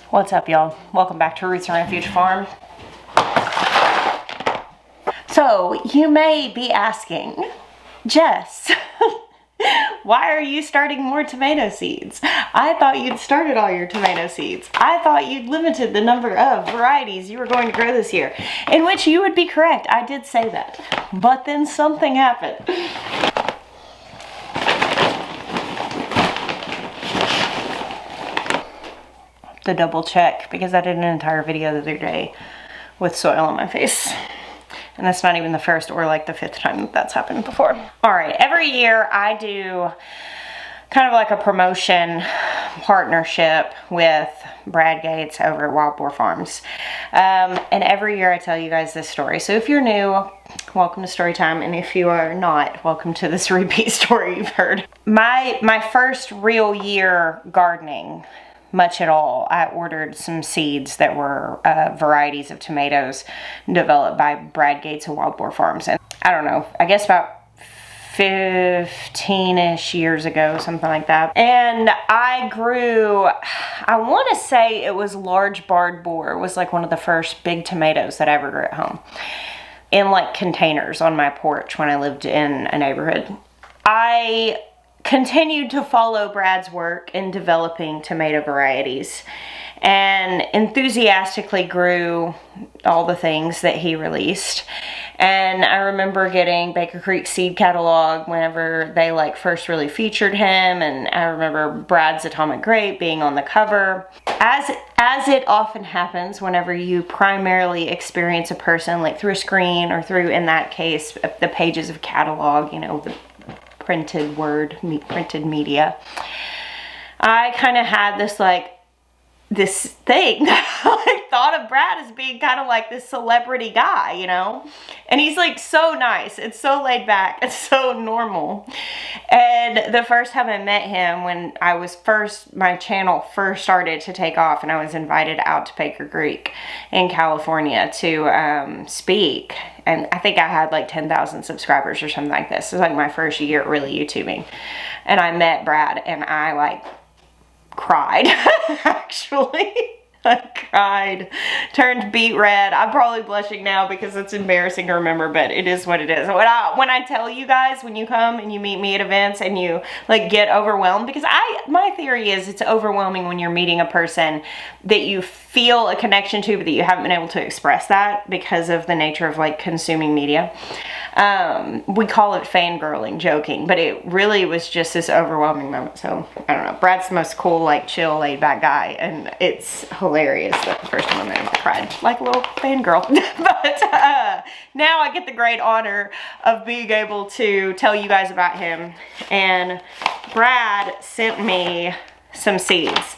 What's up, y'all? Welcome back to Roots and Refuge Farm. So, you may be asking, Jess, why are you starting more tomato seeds? I thought you'd started all your tomato seeds. I thought you'd limited the number of varieties you were going to grow this year. In which you would be correct. I did say that. But then something happened. To double check because I did an entire video the other day with soil on my face, and that's not even the first or like the fifth time that that's happened before. All right, every year I do kind of like a promotion partnership with Brad Gates over at Wild Boar Farms, and every year I tell you guys this story. So if you're new, welcome to story time, and if you are not, welcome to this repeat story you've heard. My first real year gardening, much at all, I ordered some seeds that were varieties of tomatoes developed by Brad Gates of Wild Boar Farms. And I don't know, I guess about 15-ish years ago, something like that. And I grew, I want to say it was large barred boar, was like one of the first big tomatoes that I ever grew at home, in like containers on my porch when I lived in a neighborhood. I continued to follow Brad's work in developing tomato varieties and enthusiastically grew all the things that he released. And I remember getting Baker Creek seed catalog whenever they like first really featured him, and I remember Brad's Atomic Grape being on the cover. As it often happens whenever you primarily experience a person like through a screen or through, in that case, the pages of catalog, you know, the printed media, I kind of had this thing that I thought of Brad as being kind of like this celebrity guy, you know, and he's like so nice, it's so laid back, it's so normal. And the first time I met him, when my channel first started to take off, and I was invited out to Baker Creek in California to speak, and I think I had like 10,000 subscribers or something like this. It was like my first year really YouTubing, and I met Brad, and I like cried. Actually, I cried, turned beet red. I'm probably blushing now because it's embarrassing to remember, but it is what it is. When I tell you guys, when you come and you meet me at events and you like get overwhelmed, because my theory is it's overwhelming when you're meeting a person that you feel a connection to, but that you haven't been able to express that because of the nature of like consuming media. We call it fangirling, joking, but it really was just this overwhelming moment. So I don't know, Brad's the most cool, like chill, laid back guy, and it's hilarious that the first time I met him I cried like a little fangirl. But now I get the great honor of being able to tell you guys about him, and Brad sent me some seeds.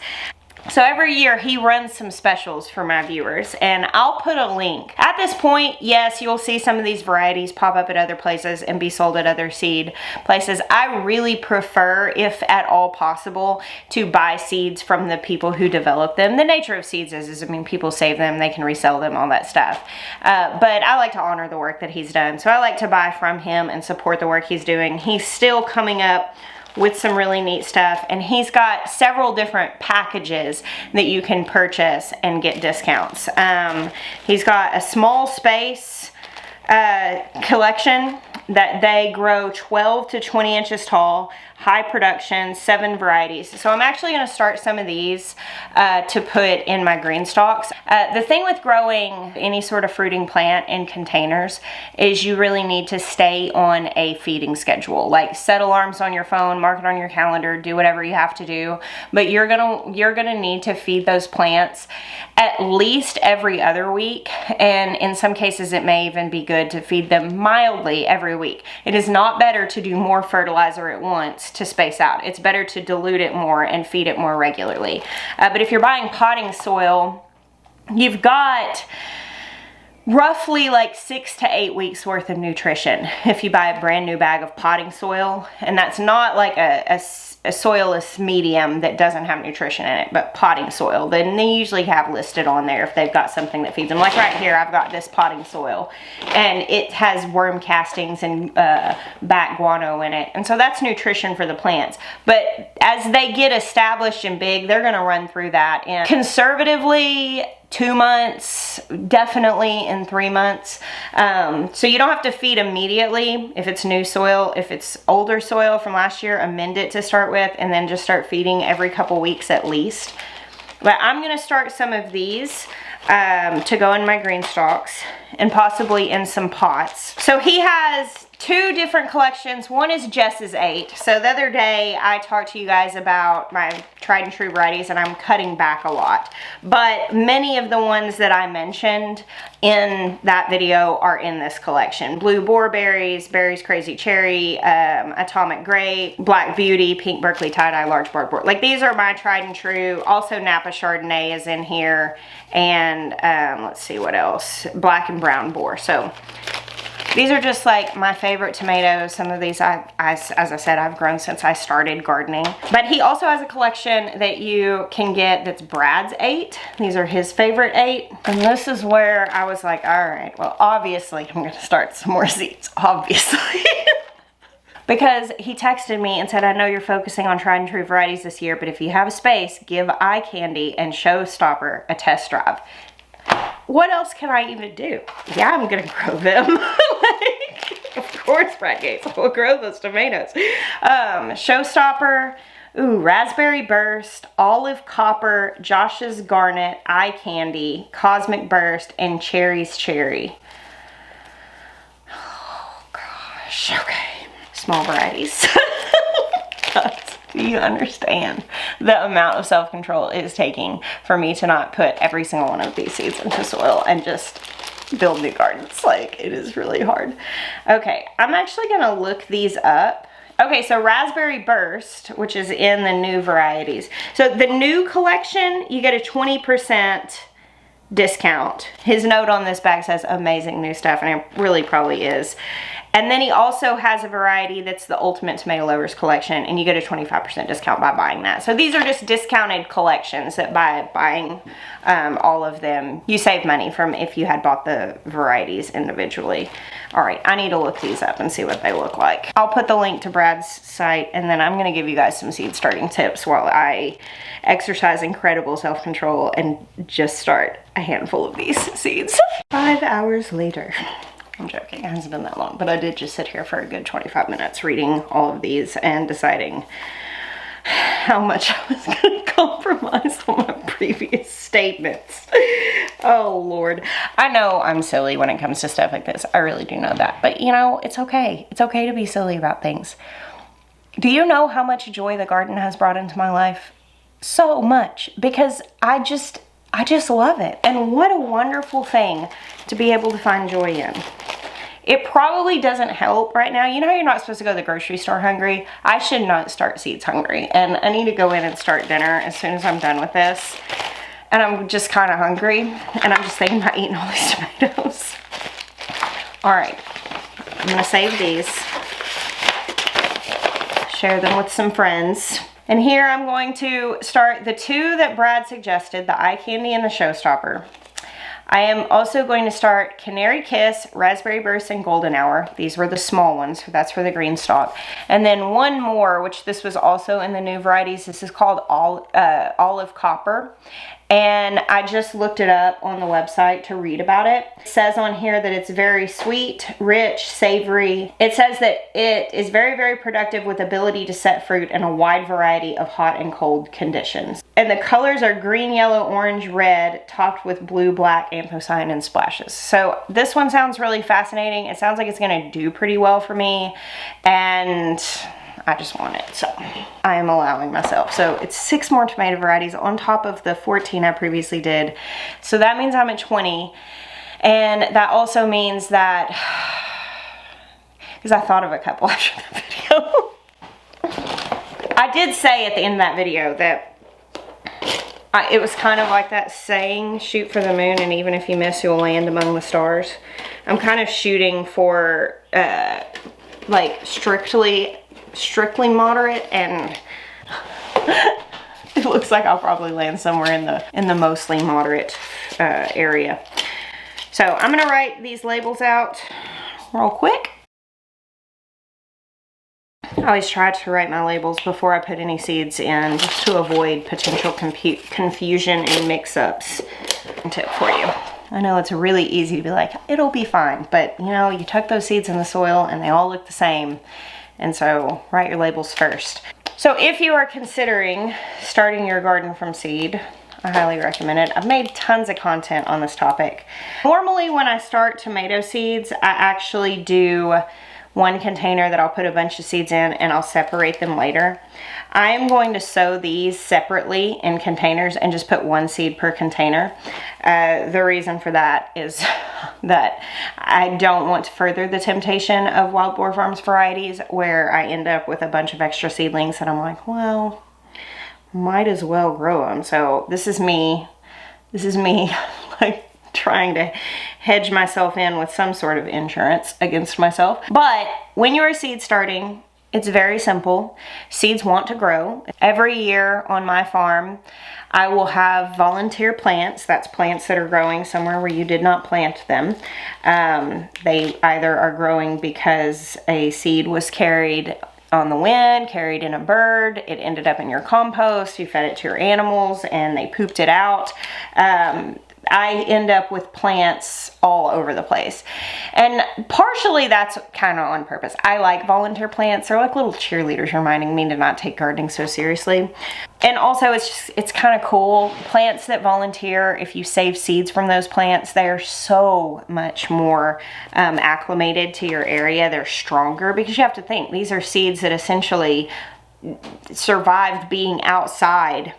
So every year he runs some specials for my viewers, and I'll put a link. At this point, yes, you'll see some of these varieties pop up at other places and be sold at other seed places. I really prefer, if at all possible, to buy seeds from the people who develop them. The nature of seeds is I mean, people save them, they can resell them, all that stuff. But I like to honor the work that he's done. So I like to buy from him and support the work he's doing. He's still coming up with some really neat stuff, and he's got several different packages that you can purchase and get discounts. He's got a small space collection that they grow 12 to 20 inches tall, high production, 7 varieties. So I'm actually going to start some of these to put in my green stalks. The thing with growing any sort of fruiting plant in containers is you really need to stay on a feeding schedule. Like set alarms on your phone, mark it on your calendar, do whatever you have to do. But you're gonna need to feed those plants at least every other week, and in some cases it may even be good to feed them mildly every week. It is not better to do more fertilizer at once to space out. It's better to dilute it more and feed it more regularly. But if you're buying potting soil, you've got roughly like 6 to 8 weeks worth of nutrition if you buy a brand new bag of potting soil. And that's not like a soilless medium that doesn't have nutrition in it, but potting soil. Then they usually have listed on there if they've got something that feeds them. Like right here, I've got this potting soil and it has worm castings and bat guano in it. And so that's nutrition for the plants. But as they get established and big, they're gonna run through that. And conservatively, 2 months, definitely in 3 months. So you don't have to feed immediately if it's new soil. If it's older soil from last year, amend it to start with and then just start feeding every couple weeks at least. But I'm gonna start some of these to go in my green stalks and possibly in some pots. So he has 2 different collections. One is Jess's 8. So the other day I talked to you guys about my tried and true varieties and I'm cutting back a lot. But many of the ones that I mentioned in that video are in this collection. Blue Boreberries, Berries Crazy Cherry, Atomic Grape, Black Beauty, Pink Berkeley Tie-Dye, Large Barred Boar. Like these are my tried and true. Also Napa Chardonnay is in here. And let's see what else. Black and Brown Boar. So these are just like my favorite tomatoes. Some of these, as I said, I've grown since I started gardening. But he also has a collection that you can get that's Brad's 8. These are his favorite 8. And this is where I was like, all right, well, obviously I'm gonna start some more seeds, obviously. Because he texted me and said, I know you're focusing on tried and true varieties this year, but if you have a space, give Eye Candy and Showstopper a test drive. What else can I even do? Yeah, I'm gonna grow them. Like, of course, Brad Gates will grow those tomatoes. Showstopper, ooh, Raspberry Burst, Olive Copper, Josh's Garnet, Eye Candy, Cosmic Burst, and Cherry's Cherry. Oh gosh, okay. Small varieties. Do you understand the amount of self-control it is taking for me to not put every single one of these seeds into soil and just build new gardens? Like, it is really hard. Okay, I'm actually gonna look these up. Okay, so Raspberry Burst, which is in the new varieties. So the new collection, you get a 20% discount. His note on this bag says amazing new stuff, and it really probably is. And then he also has a variety that's the Ultimate Tomato Lovers collection, and you get a 25% discount by buying that. So these are just discounted collections that by buying all of them, you save money from if you had bought the varieties individually. All right, I need to look these up and see what they look like. I'll put the link to Brad's site, and then I'm gonna give you guys some seed starting tips while I exercise incredible self-control and just start a handful of these seeds. 5 hours later. I'm joking, it hasn't been that long, but I did just sit here for a good 25 minutes reading all of these and deciding how much I was gonna compromise on my previous statements. Oh Lord. I know I'm silly when it comes to stuff like this. I really do know that, but you know, it's okay. It's okay to be silly about things. Do you know how much joy the garden has brought into my life? So much, because I just love it. And what a wonderful thing to be able to find joy in. It probably doesn't help right now. You know how you're not supposed to go to the grocery store hungry? I should not start seeds hungry. And I need to go in and start dinner as soon as I'm done with this. And I'm just kind of hungry. And I'm just thinking about eating all these tomatoes. All right, I'm gonna save these. Share them with some friends. And here I'm going to start the 2 that Brad suggested, the Eye Candy and the Showstopper. I am also going to start Canary Kiss, Raspberry Burst, and Golden Hour. These were the small ones, so that's for the green stalk. And then one more, which this was also in the new varieties. This is called Olive Copper. And I just looked it up on the website to read about it. It says on here that it's very sweet, rich, savory. It says that it is very, very productive with ability to set fruit in a wide variety of hot and cold conditions. And the colors are green, yellow, orange, red, topped with blue, black, anthocyanin splashes. So this one sounds really fascinating. It sounds like it's gonna do pretty well for me. And I just want it, so I am allowing myself. So it's 6 more tomato varieties on top of the 14 I previously did. So that means I'm at 20. And that also means that, because I thought of a couple after the video. I did say at the end of that video that it was kind of like that saying, shoot for the moon, and even if you miss, you'll land among the stars. I'm kind of shooting for like strictly moderate, and it looks like I'll probably land somewhere in the mostly moderate area. So I'm gonna write these labels out real quick. I always try to write my labels before I put any seeds in, just to avoid potential confusion and mix-ups. Tip for you. I know it's really easy to be like, it'll be fine, but you know, you tuck those seeds in the soil and they all look the same. And so write your labels first. So if you are considering starting your garden from seed, I highly recommend it. I've made tons of content on this topic. Normally when I start tomato seeds, I actually do one container that I'll put a bunch of seeds in, and I'll separate them later. I am going to sow these separately in containers and just put one seed per container. The reason for that is that I don't want to further the temptation of Wild Boar Farms varieties, where I end up with a bunch of extra seedlings that I'm like, well, might as well grow them. So this is me like trying to hedge myself in with some sort of insurance against myself. But when you are seed starting, it's very simple. Seeds want to grow. Every year on my farm, I will have volunteer plants. That's plants that are growing somewhere where you did not plant them. They either are growing because a seed was carried on the wind, carried in a bird, it ended up in your compost, you fed it to your animals and they pooped it out. I end up with plants all over the place. And partially that's kind of on purpose. I like volunteer plants. They're like little cheerleaders reminding me to not take gardening so seriously. And also it's kind of cool. Plants that volunteer, if you save seeds from those plants, they are so much more acclimated to your area. They're stronger, because you have to think, these are seeds that essentially survived being outside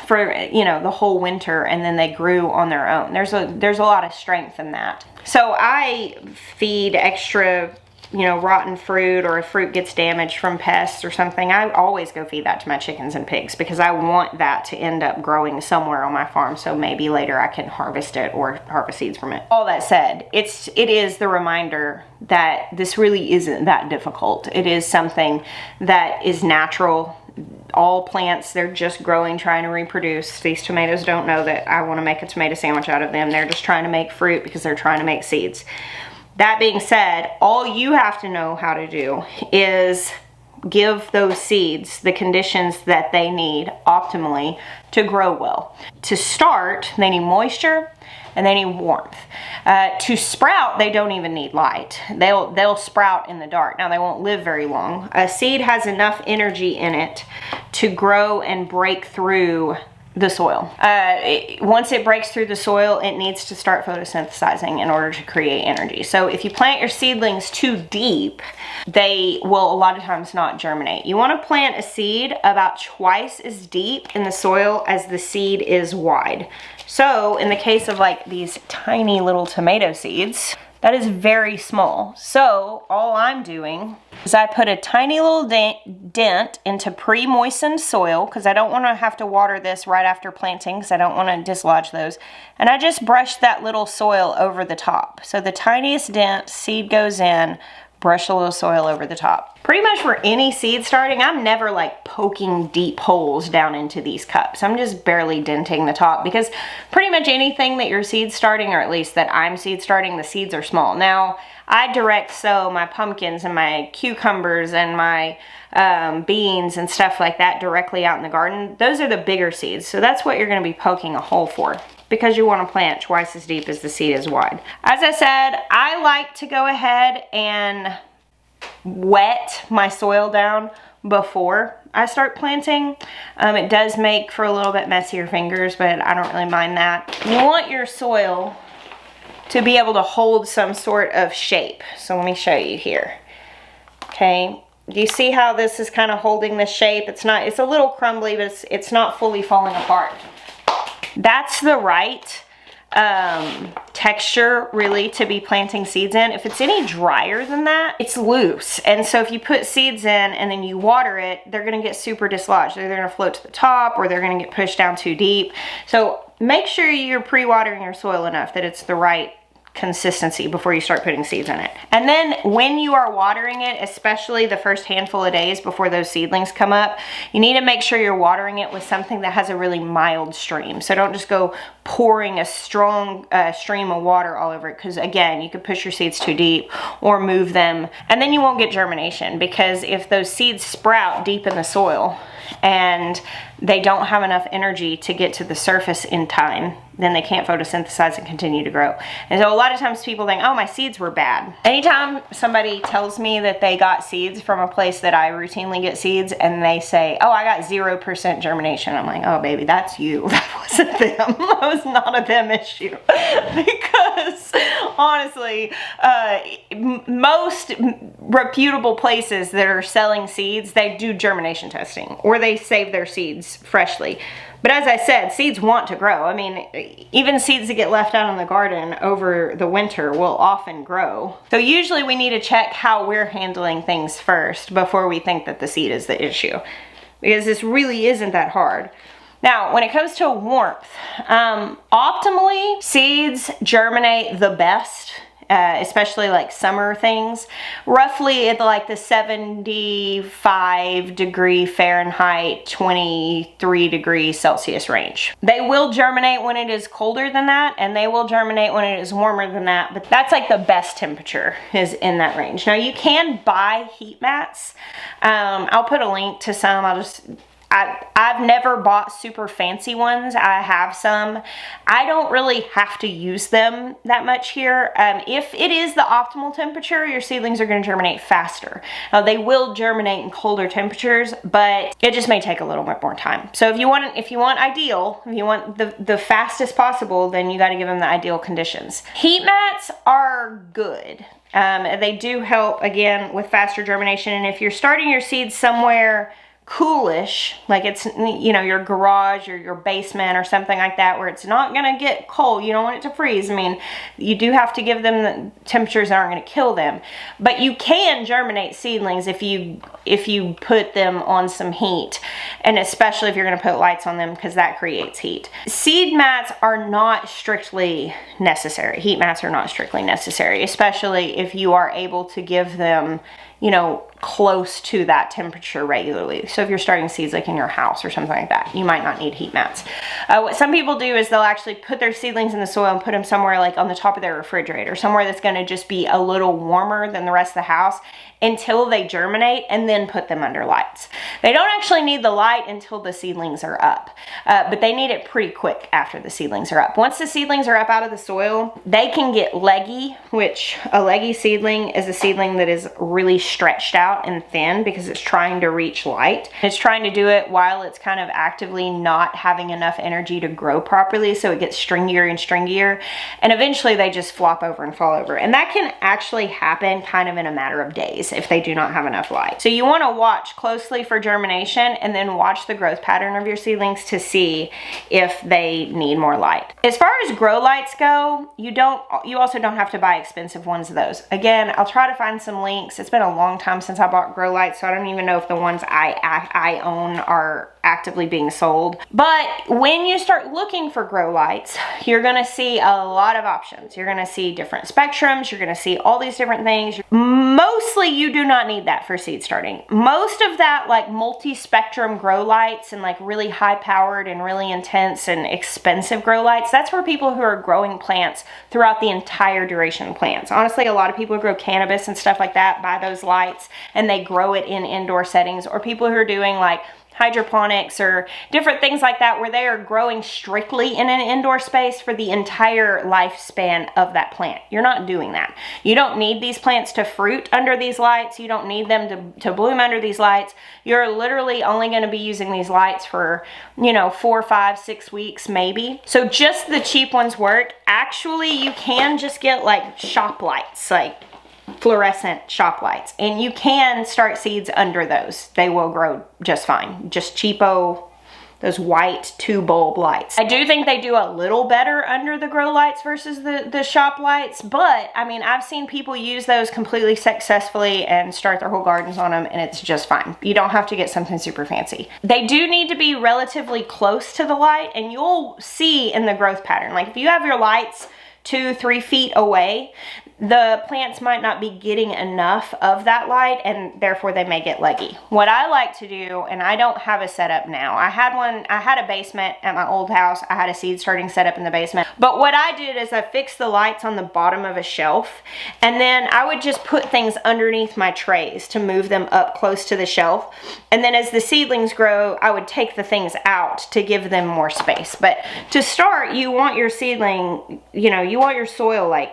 for, you know, the whole winter, and then they grew on their own. There's a lot of strength in that. So I feed extra, you know, rotten fruit, or if fruit gets damaged from pests or something, I always go feed that to my chickens and pigs, because I want that to end up growing somewhere on my farm, so maybe later I can harvest it or harvest seeds from it. All that said, it is the reminder that this really isn't that difficult. It is something that is natural. All plants, they're just growing, trying to reproduce. These tomatoes don't know that I want to make a tomato sandwich out of them. They're just trying to make fruit because they're trying to make seeds. That being said, all you have to know how to do is give those seeds the conditions that they need optimally to grow well. To start, they need moisture and they need warmth. To sprout, they don't even need light. They'll sprout in the dark. Now, they won't live very long. A seed has enough energy in it to grow and break through the soil. Once it breaks through the soil, it needs to start photosynthesizing in order to create energy. So if you plant your seedlings too deep, they will a lot of times not germinate. You want to plant a seed about twice as deep in the soil as the seed is wide. So in the case of like these tiny little tomato seeds, that is very small. So all I'm doing is I put a tiny little dent into pre-moistened soil, because I don't want to have to water this right after planting, because I don't want to dislodge those. And I just brush that little soil over the top. So the tiniest dent, seed goes in, brush a little soil over the top. Pretty much for any seed starting, I'm never like poking deep holes down into these cups. I'm just barely denting the top, because pretty much anything that you're seed starting, or at least that I'm seed starting, the seeds are small. Now, I direct sow my pumpkins and my cucumbers and my beans and stuff like that directly out in the garden. Those are the bigger seeds. So that's what you're going to be poking a hole for, because you want to plant twice as deep as the seed is wide. As I said, I like to go ahead and wet my soil down before I start planting. It does make for a little bit messier fingers, but I don't really mind that. You want your soil to be able to hold some sort of shape. So let me show you here. Okay, do you see how this is kind of holding this shape? It's a little crumbly, but it's not fully falling apart. That's the right texture really to be planting seeds in. If it's any drier than that, it's loose. And so if you put seeds in and then you water it, they're gonna get super dislodged. They're gonna float to the top or they're gonna get pushed down too deep. So make sure you're pre-watering your soil enough that it's the right consistency before you start putting seeds in it. And then when you are watering it, especially the first handful of days before those seedlings come up, you need to make sure you're watering it with something that has a really mild stream. So don't just go pouring a strong stream of water all over it, because again, you could push your seeds too deep or move them, and then you won't get germination, because if those seeds sprout deep in the soil and they don't have enough energy to get to the surface in time, then they can't photosynthesize and continue to grow. And so a lot of times people think, oh, my seeds were bad. Anytime somebody tells me that they got seeds from a place that I routinely get seeds and they say, oh, I got 0% germination, I'm like, oh baby, that's you. That wasn't them. That was not a them issue. Because honestly, most reputable places that are selling seeds, they do germination testing or they save their seeds freshly. But as I said, seeds want to grow. I mean, even seeds that get left out in the garden over the winter will often grow. So usually we need to check how we're handling things first before we think that the seed is the issue, because this really isn't that hard. Now, when it comes to warmth, optimally, seeds germinate the best, especially like summer things, roughly at like the 75 degree Fahrenheit, 23 degrees Celsius range. They will germinate when it is colder than that, and they will germinate when it is warmer than that, but that's like the best temperature is in that range. Now you can buy heat mats. I'll put a link to some. I've never bought super fancy ones. I have some. I don't really have to use them that much here. If it is the optimal temperature, your seedlings are going to germinate faster. Now, they will germinate in colder temperatures, but it just may take a little bit more time. So if you want ideal, if you want the fastest possible, then you got to give them the ideal conditions. Heat mats are good. They do help, again, with faster germination. And if you're starting your seeds somewhere coolish, like it's, you know, your garage or your basement or something like that, where it's not gonna get cold, you don't want it to freeze. I mean, you do have to give them the temperatures that aren't gonna kill them, but you can germinate seedlings if you put them on some heat, and especially if you're gonna put lights on them, because that creates heat. Seed mats are not strictly necessary. Heat mats are not strictly necessary, especially if you are able to give them, you know, close to that temperature regularly. So if you're starting seeds like in your house or something like that, you might not need heat mats. What some people do is they'll actually put their seedlings in the soil and put them somewhere like on the top of their refrigerator, somewhere that's going to just be a little warmer than the rest of the house until they germinate, and then put them under lights. They don't actually need the light until the seedlings are up, but they need it pretty quick after the seedlings are up. Once the seedlings are up out of the soil, they can get leggy, which a leggy seedling is a seedling that is really stretched out and thin because it's trying to reach light. It's trying to do it while it's kind of actively not having enough energy to grow properly, so it gets stringier and stringier, and eventually they just flop over and fall over. And that can actually happen kind of in a matter of days if they do not have enough light. So you want to watch closely for germination, and then watch the growth pattern of your seedlings to see if they need more light. As far as grow lights go, you also don't have to buy expensive ones of those. Again, I'll try to find some links. It's been a long time since I bought grow lights, so I don't even know if the ones I own are actively being sold. But when you start looking for grow lights, you're gonna see a lot of options. You're gonna see different spectrums. You're gonna see all these different things. Mostly you do not need that for seed starting. Most of that like multi-spectrum grow lights and like really high powered and really intense and expensive grow lights, that's for people who are growing plants throughout the entire duration of plants. Honestly, a lot of people who grow cannabis and stuff like that buy those lights and they grow it in indoor settings, or people who are doing like hydroponics or different things like that where they are growing strictly in an indoor space for the entire lifespan of that plant. You're not doing that. You don't need these plants to fruit under these lights. You don't need them to bloom under these lights. You're literally only going to be using these lights for, you know, 4, 5, 6 weeks maybe. So just the cheap ones work. Actually, you can just get like shop lights, like fluorescent shop lights, and you can start seeds under those. They will grow just fine. Just cheapo. those white 2-bulb lights. I do think they do a little better under the grow lights versus the shop lights, but I mean, I've seen people use those completely successfully and start their whole gardens on them, and it's just fine. You don't have to get something super fancy. They do need to be relatively close to the light, and you'll see in the growth pattern. Like if you have your lights 2-3 feet away, the plants might not be getting enough of that light, and therefore they may get leggy. What I like to do, and I don't have a setup now. I had a basement at my old house. I had a seed starting setup in the basement. But what I did is I fixed the lights on the bottom of a shelf, and then I would just put things underneath my trays to move them up close to the shelf. And then as the seedlings grow, I would take the things out to give them more space. But to start, you want your seedling, you know, you want your soil like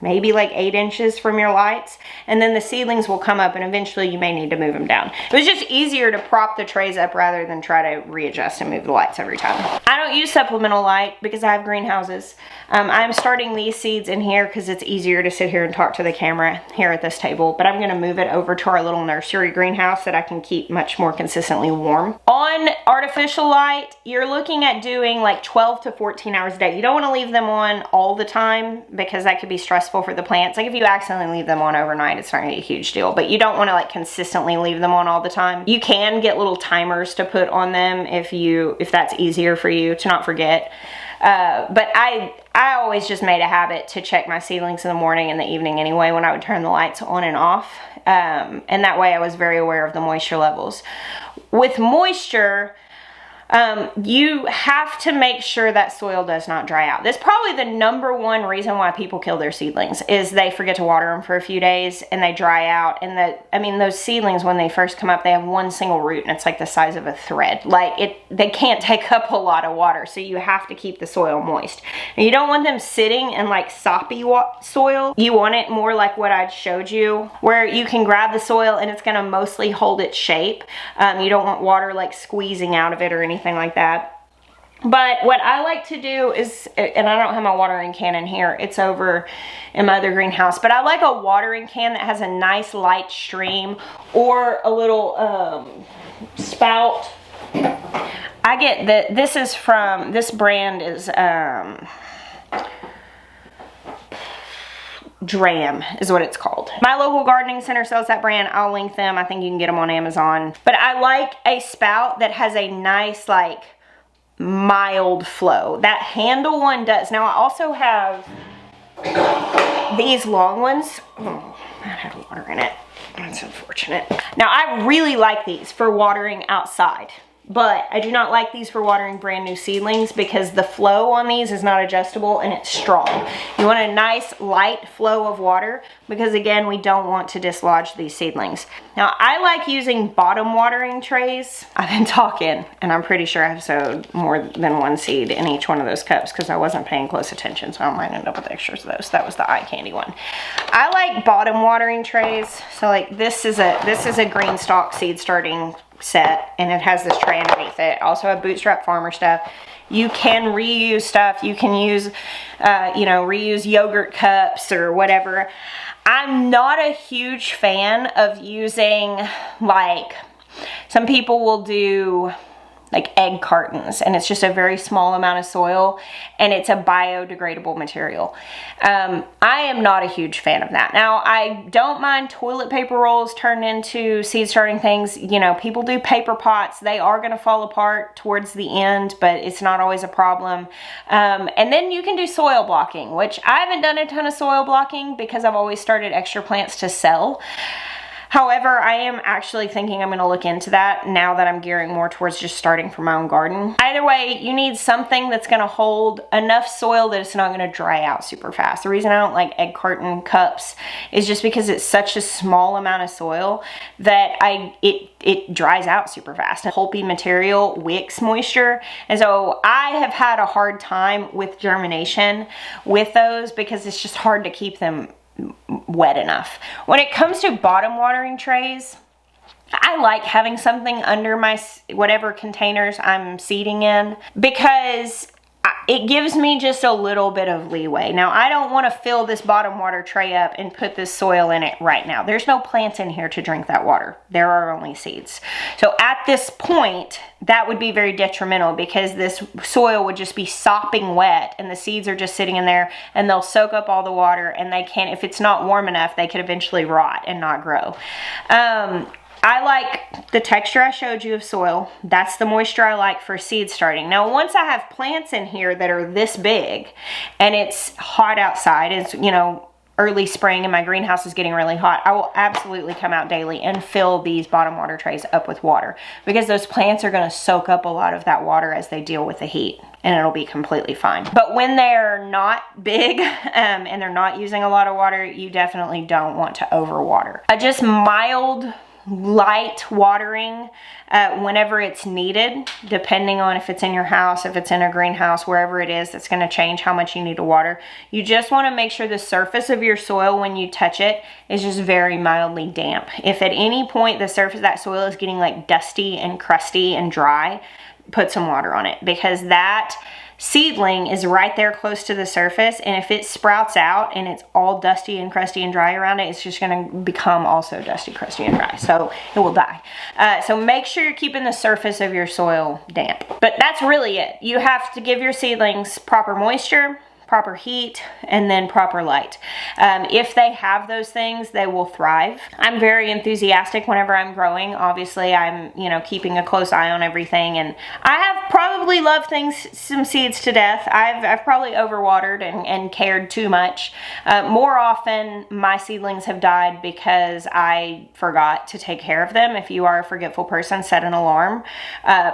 maybe like 8 inches from your lights, and then the seedlings will come up and eventually you may need to move them down. It was just easier to prop the trays up rather than try to readjust and move the lights every time. I don't use supplemental light because I have greenhouses. I'm starting these seeds in here because it's easier to sit here and talk to the camera here at this table, but I'm gonna move it over to our little nursery greenhouse that I can keep much more consistently warm. On artificial light, you're looking at doing like 12 to 14 hours a day. You don't wanna leave them on all the time because that could be stressful for the plants. Like if you accidentally leave them on overnight, it's not gonna be a huge deal, but you don't wanna like consistently leave them on all the time. You can get little timers to put on them if that's easier for you to not forget. But I always just made a habit to check my seedlings in the morning and the evening anyway when I would turn the lights on and off. And that way I was very aware of the moisture levels. With moisture, you have to make sure that soil does not dry out. That's probably the #1 reason why people kill their seedlings is they forget to water them for a few days and they dry out. And I mean, those seedlings, when they first come up, they have one single root and it's like the size of a thread. Like they can't take up a lot of water, so you have to keep the soil moist. And you don't want them sitting in like soppy soil. You want it more like what I showed you, where you can grab the soil and it's gonna mostly hold its shape. You don't want water like squeezing out of it or anything like that. But what I like to do is, and I don't have my watering can in here, it's over in my other greenhouse, but I like a watering can that has a nice light stream or a little spout. I get that this brand is Dram is what it's called. My local gardening center sells that brand. I'll link them. I think you can get them on Amazon. But I like a spout that has a nice like mild flow. That handle one does. Now I also have these long ones. Oh, that had water in it. That's unfortunate. Now I really like these for watering outside, but I do not like these for watering brand new seedlings because the flow on these is not adjustable and it's strong. You want a nice light flow of water because again, we don't want to dislodge these seedlings. Now I like using bottom watering trays. I've been talking and I'm pretty sure I've sowed more than one seed in each one of those cups because I wasn't paying close attention, so I might end up with extras of those. That was the eye candy one. I like bottom watering trays. So like this is a green stalk seed starting set and it has this tray underneath it. Also have Bootstrap Farmer stuff. You can reuse stuff. You can use, reuse yogurt cups or whatever. I'm not a huge fan of using like, some people will do like egg cartons and it's just a very small amount of soil and it's a biodegradable material. I am not a huge fan of that. Now I don't mind toilet paper rolls turned into seed starting things. You know, people do paper pots. They are going to fall apart towards the end, but it's not always a problem. And then you can do soil blocking, which I haven't done a ton of soil blocking because I've always started extra plants to sell. However, I am actually thinking I'm going to look into that now that I'm gearing more towards just starting for my own garden. Either way, you need something that's going to hold enough soil that it's not going to dry out super fast. The reason I don't like egg carton cups is just because it's such a small amount of soil that it dries out super fast. Pulpy material wicks moisture, and so I have had a hard time with germination with those because it's just hard to keep them wet enough. When it comes to bottom watering trays, I like having something under my whatever containers I'm seeding in because it gives me just a little bit of leeway. Now, I don't want to fill this bottom water tray up and put this soil in it right now. There's no plants in here to drink that water. There are only seeds. So at this point, that would be very detrimental because this soil would just be sopping wet and the seeds are just sitting in there and they'll soak up all the water, and they can't, if it's not warm enough, they could eventually rot and not grow. I like the texture I showed you of soil. That's the moisture I like for seed starting. Now, once I have plants in here that are this big and it's hot outside, it's, you know, early spring and my greenhouse is getting really hot, I will absolutely come out daily and fill these bottom water trays up with water, because those plants are going to soak up a lot of that water as they deal with the heat, and it'll be completely fine. But when they're not big and they're not using a lot of water, you definitely don't want to overwater. Just mild, light watering whenever it's needed, depending on if it's in your house, if it's in a greenhouse, wherever it is, that's going to change how much you need to water. You just want to make sure the surface of your soil when you touch it is just very mildly damp. If at any point the surface of that soil is getting like dusty and crusty and dry, put some water on it, because that seedling is right there close to the surface, and if it sprouts out and it's all dusty and crusty and dry around it, it's just going to become also dusty, crusty, and dry, so it will die. So make sure you're keeping the surface of your soil damp. But that's really it. You have to give your seedlings proper moisture, proper heat, and then proper light. If they have those things, they will thrive. I'm very enthusiastic whenever I'm growing. Obviously, I'm, you know, keeping a close eye on everything, and I have probably loved some seeds to death. I've probably overwatered and cared too much. More often, my seedlings have died because I forgot to take care of them. If you are a forgetful person, set an alarm.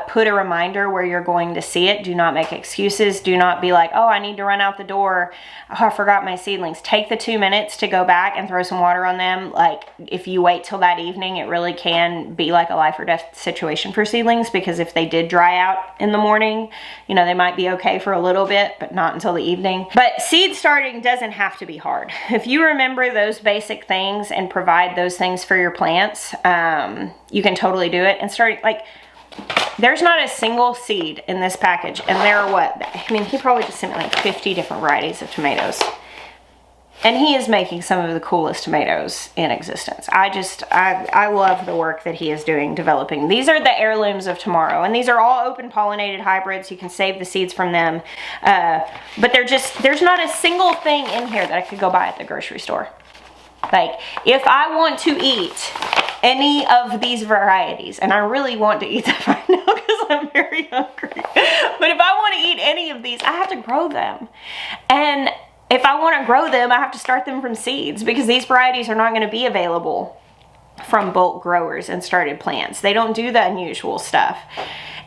Put a reminder where you're going to see it. Do not make excuses. Do not be like, oh, I need to run out the door. Oh, I forgot my seedlings. Take the 2 minutes to go back and throw some water on them. Like, if you wait till that evening, it really can be like a life or death situation for seedlings, because if they did dry out in the morning, you know, they might be okay for a little bit, but not until the evening. But seed starting doesn't have to be hard. If you remember those basic things and provide those things for your plants, you can totally do it. And start, like, there's not a single seed in this package, and there are what? I mean, he probably just sent me like 50 different varieties of tomatoes. And he is making some of the coolest tomatoes in existence. I love the work that he is doing developing. These are the heirlooms of tomorrow, and these are all open pollinated hybrids. You can save the seeds from them. But there's not a single thing in here that I could go buy at the grocery store. Like, if I want to eat any of these varieties, and I really want to eat them right now because I'm very hungry, but if I want to eat any of these, I have to grow them. And if I want to grow them, I have to start them from seeds, because these varieties are not going to be available from bulk growers and started plants. They don't do the unusual stuff.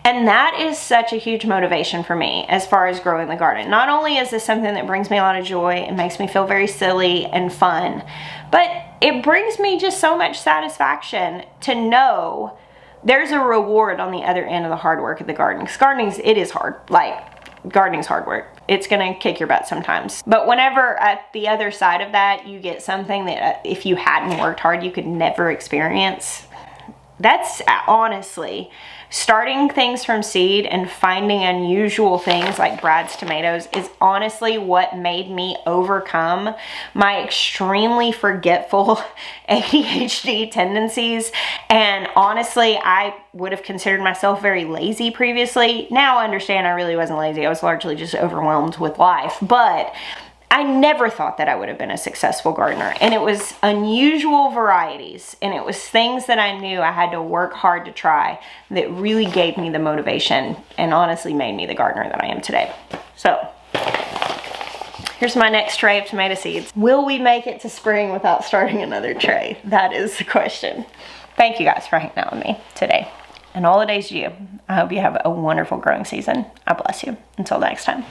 And that is such a huge motivation for me as far as growing the garden. Not only is this something that brings me a lot of joy and makes me feel very silly and fun, but it brings me just so much satisfaction to know there's a reward on the other end of the hard work of the garden. Because gardening, it is hard. Like, gardening's hard work. It's gonna kick your butt sometimes. But whenever at the other side of that, you get something that if you hadn't worked hard, you could never experience. That's honestly, starting things from seed and finding unusual things like Brad's tomatoes is honestly what made me overcome my extremely forgetful ADHD tendencies. And honestly, I would have considered myself very lazy previously. Now I understand I really wasn't lazy. I was largely just overwhelmed with life. But I never thought that I would have been a successful gardener, and it was unusual varieties, and it was things that I knew I had to work hard to try that really gave me the motivation and honestly made me the gardener that I am today. So here's my next tray of tomato seeds. Will we make it to spring without starting another tray? That is the question. Thank you guys for hanging out with me today, and all the days to you. I hope you have a wonderful growing season. I bless you. Until next time.